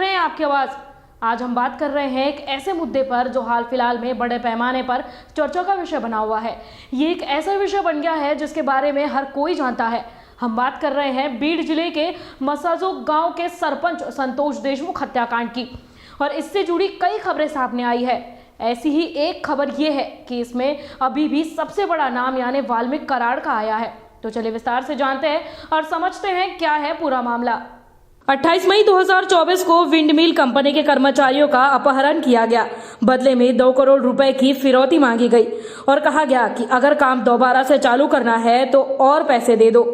रहे हैं आपकी आवाज। आज हम बात कर रहे हैं एक ऐसे मुद्दे पर जो हाल फिलहाल में बड़े पैमाने पर चर्चा का विषय बना हुआ है। ये एक ऐसा विषय बन गया है जिसके बारे में हर कोई जानता है। हम बात कर रहे हैं बीड़ जिले के मसाजो गांव के सरपंच संतोष देशमुख हत्याकांड की, और इससे जुड़ी कई खबरें सामने आई है। ऐसी ही एक खबर ये है कि इसमें अभी भी सबसे बड़ा नाम यानी वाल्मीकि कराड़ का आया है। तो चलिए विस्तार से जानते हैं और समझते हैं क्या है पूरा मामला। 28 मई 2024 को विंडमिल कंपनी के कर्मचारियों का अपहरण किया गया। बदले में 2 करोड़ रुपए की फिरौती मांगी गई और कहा गया कि अगर काम दोबारा से चालू करना है तो और पैसे दे दो।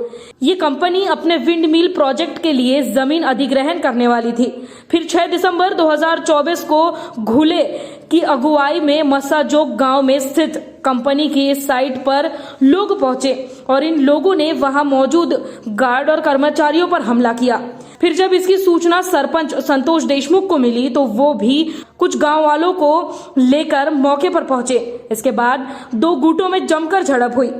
ये कंपनी अपने विंडमिल प्रोजेक्ट के लिए जमीन अधिग्रहण करने वाली थी। फिर 6 दिसंबर 2024 को घुले की अगुवाई में मसाजोग गांव में स्थित कंपनी की साइट पर लोग पहुंचे और इन लोगों ने वहां मौजूद गार्ड और कर्मचारियों पर हमला किया। फिर जब इसकी सूचना सरपंच संतोष देशमुख को मिली तो वो भी कुछ गांव वालों को लेकर मौके पर पहुंचे। इसके बाद 2 गुटों में जमकर झड़प हुई।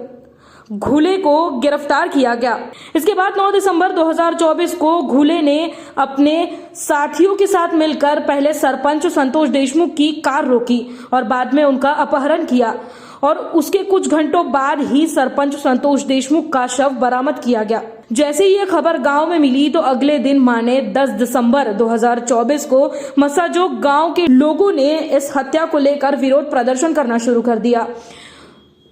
घुले को गिरफ्तार किया गया। इसके बाद 9 दिसंबर 2024 को घुले ने अपने साथियों के साथ मिलकर पहले सरपंच संतोष देशमुख की कार रोकी और बाद में उनका अपहरण किया और उसके कुछ घंटों बाद ही सरपंच संतोष देशमुख का शव बरामद किया गया। जैसे ही ये खबर गांव में मिली तो अगले दिन माने 10 दिसंबर 2024 को मसाजोग गांव के लोगों ने इस हत्या को लेकर विरोध प्रदर्शन करना शुरू कर दिया।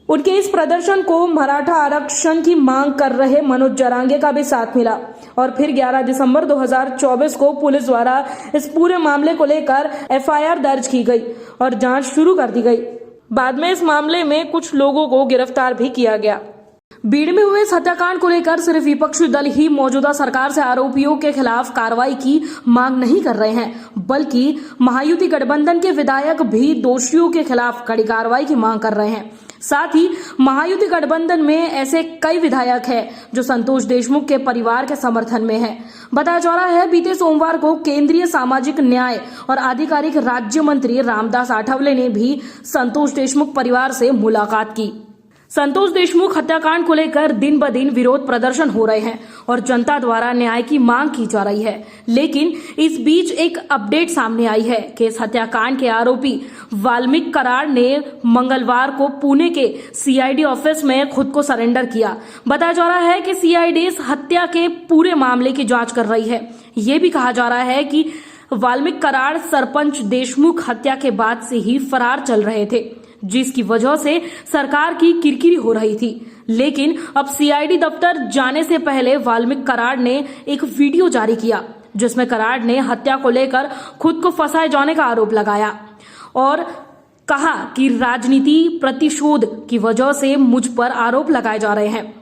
उनके इस प्रदर्शन को मराठा आरक्षण की मांग कर रहे मनोज जरांगे का भी साथ मिला और फिर 11 दिसंबर 2024 को पुलिस द्वारा इस पूरे मामले को लेकर एफआईआर दर्ज की गई और जांच शुरू कर दी गई। बाद में इस मामले में कुछ लोगों को गिरफ्तार भी किया गया। बीड़ में हुए इस हत्याकांड को लेकर सिर्फ विपक्षी दल ही मौजूदा सरकार से आरोपियों के खिलाफ कार्रवाई की मांग नहीं कर रहे हैं, बल्कि महायुति गठबंधन के विधायक भी दोषियों के खिलाफ कड़ी कार्रवाई की मांग कर रहे हैं। साथ ही महायुति गठबंधन में ऐसे कई विधायक हैं जो संतोष देशमुख के परिवार के समर्थन में हैं। बताया जा रहा है बीते सोमवार को केंद्रीय सामाजिक न्याय और आधिकारिक राज्य मंत्री रामदास आठवले ने भी संतोष देशमुख परिवार से मुलाकात की। संतोष देशमुख हत्याकांड को लेकर दिन ब दिन विरोध प्रदर्शन हो रहे हैं और जनता द्वारा न्याय की मांग की जा रही है। लेकिन इस बीच एक अपडेट सामने आई है कि इस हत्याकांड के आरोपी वाल्मीकि कराड़ ने मंगलवार को पुणे के सीआईडी ऑफिस में खुद को सरेंडर किया। बताया जा रहा है कि सीआईडी इस हत्या के पूरे मामले की जांच कर रही है। ये भी कहा जा रहा है कि वाल्मीकि कराड़ सरपंच देशमुख हत्या के बाद से ही फरार चल रहे थे, जिसकी वजह से सरकार की किरकिरी हो रही थी। लेकिन अब सीआईडी दफ्तर जाने से पहले वाल्मीकि कराड़ ने एक वीडियो जारी किया जिसमें कराड़ ने हत्या को लेकर खुद को फंसाए जाने का आरोप लगाया और कहा कि राजनीति प्रतिशोध की वजह से मुझ पर आरोप लगाए जा रहे हैं।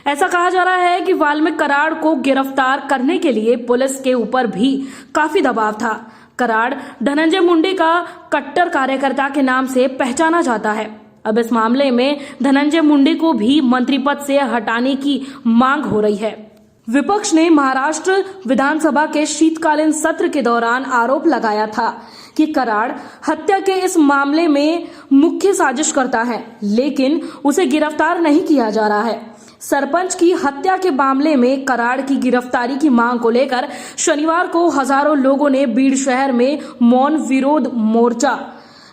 ऐसा कहा जा रहा है कि वाल्मीकि कराड़ को गिरफ्तार करने के लिए पुलिस के ऊपर भी काफी दबाव था। कराड़ धनंजय मुंडे का कट्टर कार्यकर्ता के नाम से पहचाना जाता है। अब इस मामले में धनंजय मुंडे को भी मंत्री पद से हटाने की मांग हो रही है। विपक्ष ने महाराष्ट्र विधानसभा के शीतकालीन सत्र के दौरान आरोप लगाया था कि कराड़ हत्या के इस मामले में मुख्य साजिश करता है, लेकिन उसे गिरफ्तार नहीं किया जा रहा है। सरपंच की हत्या के मामले में कराड़ की गिरफ्तारी की मांग को लेकर शनिवार को हजारों लोगों ने बीड़ शहर में मौन विरोध मोर्चा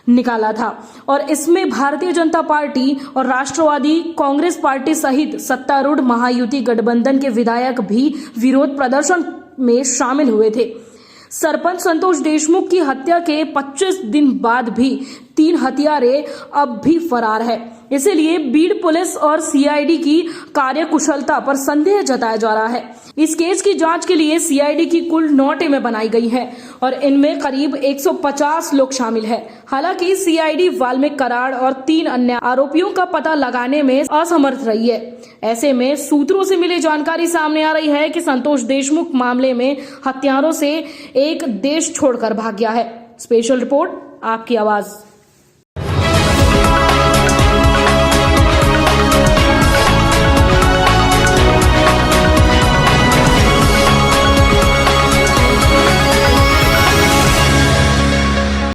निकाला था और इसमें भारतीय जनता पार्टी और राष्ट्रवादी कांग्रेस पार्टी सहित सत्तारूढ़ महायुति गठबंधन के विधायक भी विरोध प्रदर्शन में शामिल हुए थे। सरपंच संतोष देशमुख की हत्या के 25 दिन बाद भी 3 हत्यारे अब भी फरार है। इसलिए बीड़ पुलिस और सीआईडी की कार्यकुशलता पर संदेह जताया जा रहा है। इस केस की जांच के लिए सीआईडी की कुल 9 टीमें बनाई गई हैं और इनमें करीब 150 लोग शामिल हैं। हालांकि सीआईडी वाल्मीकि कराड़ और 3 अन्य आरोपियों का पता लगाने में असमर्थ रही है। ऐसे में सूत्रों से मिली जानकारी सामने आ रही है कि संतोष देशमुख मामले में हत्यारों से एक देश छोड़कर भाग गया है। स्पेशल रिपोर्ट, आपकी आवाज।